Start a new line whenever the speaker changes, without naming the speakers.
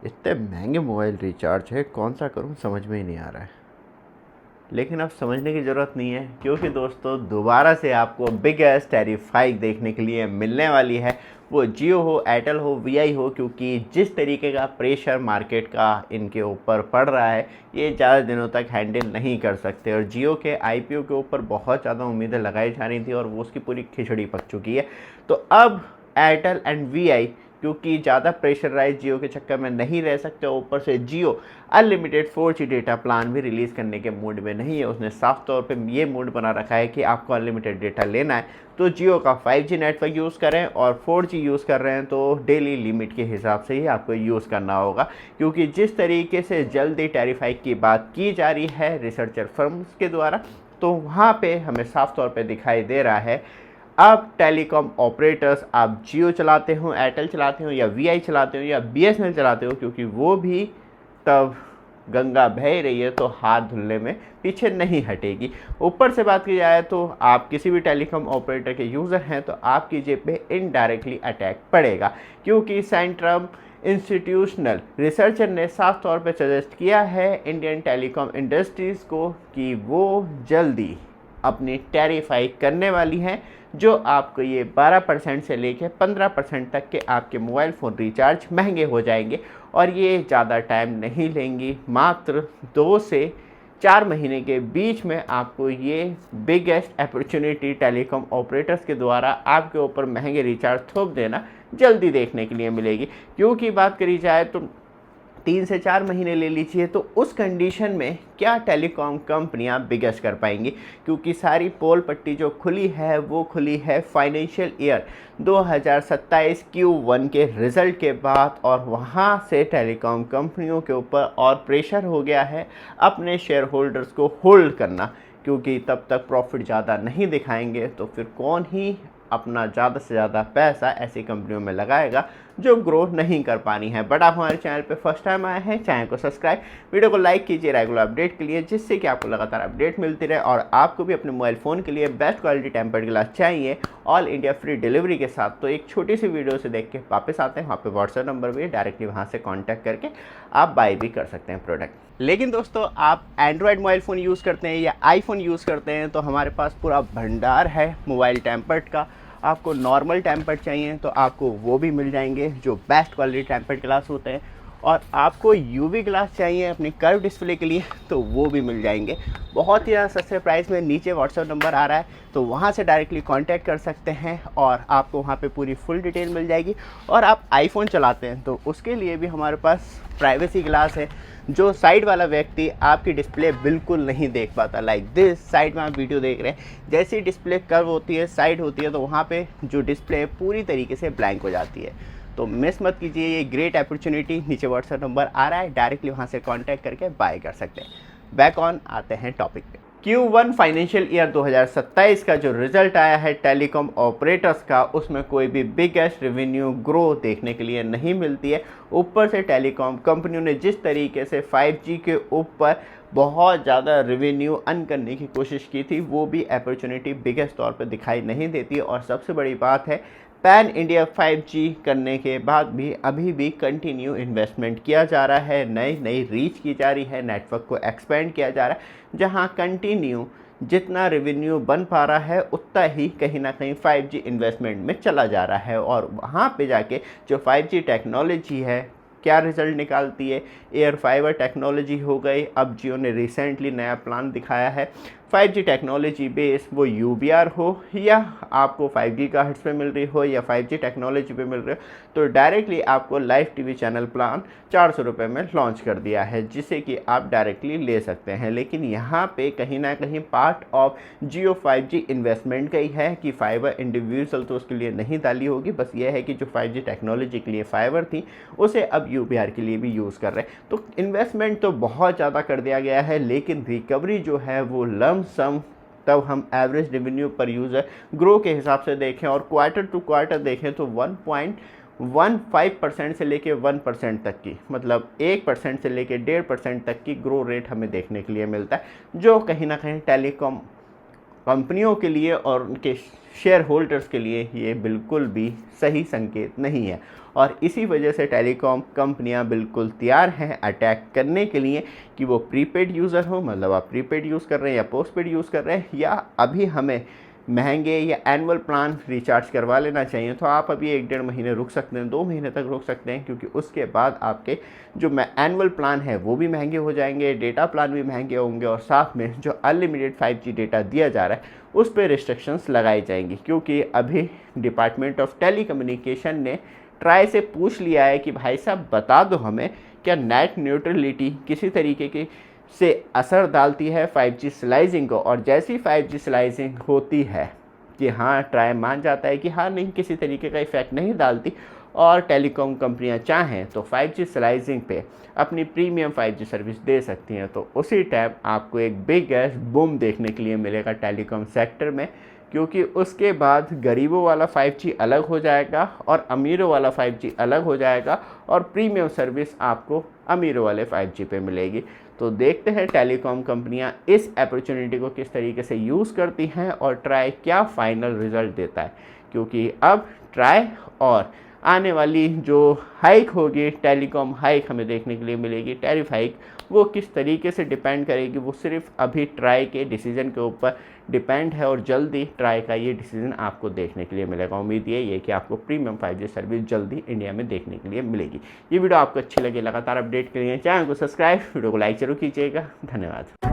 इतने महंगे mobile recharge है, कौन सा करूं समझ में ही नहीं आ रहा है। लेकिन अब समझने की ज़रूरत नहीं है, क्योंकि दोस्तों दोबारा से आपको बिगेस्ट टैरिफ हाइक देखने के लिए मिलने वाली है। वो जियो हो, एयरटेल हो, वीआई हो, क्योंकि जिस तरीके का प्रेशर मार्केट का इनके ऊपर पड़ रहा है, ये ज़्यादा दिनों तक हैंडल नहीं कर सकते। और जियो के आईपीओ के ऊपर बहुत ज़्यादा उम्मीदें लगाई जा रही थी और वो उसकी पूरी खिचड़ी पक चुकी है। तो अब एयरटेल एंड वीआई, क्योंकि ज़्यादा प्रेशराइज जियो के चक्कर में नहीं रह सकते, ऊपर से जियो अनलिमिटेड 4G डेटा प्लान भी रिलीज़ करने के मूड में नहीं है। उसने साफ तौर पे ये मूड बना रखा है कि आपको अनलिमिटेड डेटा लेना है तो जियो का 5G नेटवर्क यूज़ करें, और 4G यूज़ कर रहे हैं तो डेली लिमिट के हिसाब से ही आपको यूज़ करना होगा। क्योंकि जिस तरीके से जल्दी टैरिफ हाइक की बात की जा रही है रिसर्चर फर्म्स के द्वारा, तो वहाँ पे हमें साफ तौर पे दिखाई दे रहा है अब टेलीकॉम ऑपरेटर्स, आप जियो चलाते हो, एयरटेल चलाते हो, या वीआई चलाते हो, या बीएसएनएल चलाते हो, क्योंकि वो भी तब गंगा बह रही है तो हाथ धुलने में पीछे नहीं हटेगी। ऊपर से बात की जाए तो आप किसी भी टेलीकॉम ऑपरेटर के यूज़र हैं तो आपकी जेब पे इनडायरेक्टली अटैक पड़ेगा, क्योंकि सेंट्रम इंस्टीट्यूशनल रिसर्चर ने साफ तौर पे सजेस्ट किया है इंडियन टेलीकॉम इंडस्ट्रीज़ को कि वो जल्दी अपनी टैरिफ हाइक करने वाली हैं, जो आपको ये 12% से लेकर 15% तक के आपके मोबाइल फ़ोन रिचार्ज महंगे हो जाएंगे। और ये ज़्यादा टाइम नहीं लेंगी, मात्र 2 से 4 महीने के बीच में आपको ये बिगेस्ट अपॉर्चुनिटी टेलीकॉम ऑपरेटर्स के द्वारा आपके ऊपर महंगे रिचार्ज थोप देना जल्दी देखने के लिए मिलेगी। क्योंकि बात करी जाए तो 3 से 4 महीने ले लीजिए, तो उस कंडीशन में क्या टेलीकॉम कंपनियां बिगेस्ट कर पाएंगी, क्योंकि सारी पोल पट्टी जो खुली है वो खुली है फाइनेंशियल ईयर 2027 Q1 के रिज़ल्ट के बाद, और वहां से टेलीकॉम कंपनियों के ऊपर और प्रेशर हो गया है अपने शेयर होल्डर्स को होल्ड करना, क्योंकि तब तक प्रॉफिट ज़्यादा नहीं दिखाएंगे तो फिर कौन ही अपना ज़्यादा से ज़्यादा पैसा ऐसी कंपनियों में लगाएगा जो ग्रो नहीं कर पानी है। बट आप हमारे चैनल पे फर्स्ट टाइम आए हैं, चैनल को सब्सक्राइब, वीडियो को लाइक कीजिए रेगुलर अपडेट के लिए, जिससे कि आपको लगातार अपडेट मिलती रहे। और आपको भी अपने मोबाइल फ़ोन के लिए बेस्ट क्वालिटी टेम्पर्ड ग्लास चाहिए ऑल इंडिया फ्री डिलीवरी के साथ, तो एक छोटी सी वीडियो से देख के वापस आते हैं। वहाँ पे व्हाट्सएप नंबर भी है, डायरेक्टली वहाँ से कॉन्टैक्ट करके आप बाय भी कर सकते हैं प्रोडक्ट। लेकिन दोस्तों, आप एंड्रॉयड मोबाइल फ़ोन यूज़ करते हैं या आईफोन यूज़ करते हैं तो हमारे पास पूरा भंडार है मोबाइल टेम्पर्ड का। आपको नॉर्मल टेम्पर्ड चाहिए तो आपको वो भी मिल जाएंगे जो बेस्ट क्वालिटी टेम्पर्ड ग्लास होते हैं, और आपको यूवी ग्लास चाहिए अपनी कर्व डिस्प्ले के लिए तो वो भी मिल जाएंगे बहुत ही सस्ते प्राइस में। नीचे व्हाट्सएप नंबर आ रहा है तो वहाँ से डायरेक्टली कांटेक्ट कर सकते हैं और आपको वहाँ पे पूरी फुल डिटेल मिल जाएगी। और आप आईफोन चलाते हैं तो उसके लिए भी हमारे पास प्राइवेसी ग्लास है, जो साइड वाला व्यक्ति आपकी डिस्प्ले बिल्कुल नहीं देख पाता। लाइक दिस, साइड में आप वीडियो देख रहे हैं, जैसी डिस्प्ले कर्व होती है, साइड होती है, तो वहाँ पे जो डिस्प्ले है पूरी तरीके से ब्लैंक हो जाती है। तो मिस मत कीजिए ये ग्रेट अपॉर्चुनिटी। नीचे व्हाट्सएप नंबर आ रहा है, डायरेक्टली वहाँ से कांटेक्ट करके बाय कर सकते हैं। बैक ऑन आते हैं टॉपिक पे। Q1 फाइनेंशियल ईयर 2027 का जो रिजल्ट आया है टेलीकॉम ऑपरेटर्स का, उसमें कोई भी बिगेस्ट रेवेन्यू ग्रो देखने के लिए नहीं मिलती है। ऊपर से टेलीकॉम कंपनियों ने जिस तरीके से 5G के ऊपर बहुत ज़्यादा रेवेन्यू अर्न करने की कोशिश की थी, वो भी अपॉर्चुनिटी बिगेस्ट तौर पर दिखाई नहीं देती। और सबसे बड़ी बात है, पैन इंडिया 5G करने के बाद भी अभी भी कंटिन्यू इन्वेस्टमेंट किया जा रहा है, नई नई रीच की जा रही है, नेटवर्क को एक्सपेंड किया जा रहा है, जहां कंटिन्यू जितना रेवेन्यू बन पा रहा है उतना ही कहीं ना कहीं 5G इन्वेस्टमेंट में चला जा रहा है। और वहां पे जाके जो 5G टेक्नोलॉजी है क्या रिजल्ट निकालती है, एयर फाइबर टेक्नोलॉजी हो गई। अब जियो ने रिसेंटली नया प्लान दिखाया है 5G टेक्नोलॉजी बेस, वो UBR हो या आपको 5G का हट्स पे मिल रही हो या 5G टेक्नोलॉजी पे मिल रही हो, तो डायरेक्टली आपको लाइव टीवी चैनल प्लान 400 रुपये में लॉन्च कर दिया है, जिसे कि आप डायरेक्टली ले सकते हैं। लेकिन यहाँ पे कहीं ना कहीं part of Jio 5G investment का ही है कि फाइबर इंडिविजुअल तो उसके लिए नहीं डाली होगी, बस ये है कि जो 5G टेक्नोलॉजी के लिए फाइबर थी उसे अब UBR के लिए भी यूज़ कर रहे हैं। तो इन्वेस्टमेंट तो बहुत ज़्यादा कर दिया गया है, लेकिन रिकवरी जो है वो सम तब हम एवरेज रेवेन्यू पर यूज़र ग्रो के हिसाब से देखें और क्वार्टर टू क्वार्टर देखें तो 1.15% से लेके 1% तक की, मतलब 1% से लेके 1.5% तक की ग्रो रेट हमें देखने के लिए मिलता है, जो कहीं ना कहीं टेलीकॉम कंपनियों के लिए और उनके शेयर होल्डर्स के लिए ये बिल्कुल भी सही संकेत नहीं है। और इसी वजह से टेलीकॉम कंपनियां बिल्कुल तैयार हैं अटैक करने के लिए कि वो प्रीपेड यूज़र हो, मतलब आप प्रीपेड यूज़ कर रहे हैं या पोस्टपेड यूज़ कर रहे हैं, या अभी हमें महंगे या एनुअल प्लान रिचार्ज करवा लेना चाहिए, तो आप अभी 1-1.5 महीने रुक सकते हैं, 2 महीने तक रुक सकते हैं, क्योंकि उसके बाद आपके जो एनुअल प्लान है वो भी महंगे हो जाएंगे, डेटा प्लान भी महंगे होंगे, और साथ में जो अनलिमिटेड 5G डेटा दिया जा रहा है उस पर रिस्ट्रिक्शंस लगाई जाएंगी। क्योंकि अभी डिपार्टमेंट ऑफ टेलीकम्युनिकेशन ने ट्राई से पूछ लिया है कि भाई साहब बता दो हमें, क्या नेट न्यूट्रलिटी किसी तरीके की से असर डालती है 5G स्लाइसिंग को। और जैसी 5G स्लाइसिंग होती है कि हाँ, ट्राई मान जाता है कि हाँ नहीं, किसी तरीके का इफेक्ट नहीं डालती, और टेलीकॉम कंपनियां चाहें तो 5G स्लाइसिंग पे अपनी प्रीमियम 5G सर्विस दे सकती हैं, तो उसी टाइम आपको एक बिग एस बूम देखने के लिए मिलेगा टेलीकॉम सेक्टर में। क्योंकि उसके बाद गरीबों वाला 5G अलग हो जाएगा और अमीरों वाला 5G अलग हो जाएगा, और प्रीमियम सर्विस आपको अमीरों वाले 5G पे मिलेगी। तो देखते हैं टेलीकॉम कंपनियां इस अपॉर्चुनिटी को किस तरीके से यूज़ करती हैं और ट्राई क्या फाइनल रिजल्ट देता है। क्योंकि अब ट्राई और आने वाली जो हाइक होगी, टेलीकॉम हाइक हमें देखने के लिए मिलेगी, टैरिफ हाइक, वो किस तरीके से डिपेंड करेगी, वो सिर्फ अभी ट्राई के डिसीजन के ऊपर डिपेंड है, और जल्दी ट्राई का ये डिसीजन आपको देखने के लिए मिलेगा। उम्मीद ये है कि आपको प्रीमियम 5G सर्विस जल्दी इंडिया में देखने के लिए मिलेगी। ये वीडियो आपको अच्छी लगे, लगातार अपडेट के लिए चैनल को सब्सक्राइब, वीडियो को लाइक जरूर कीजिएगा। धन्यवाद।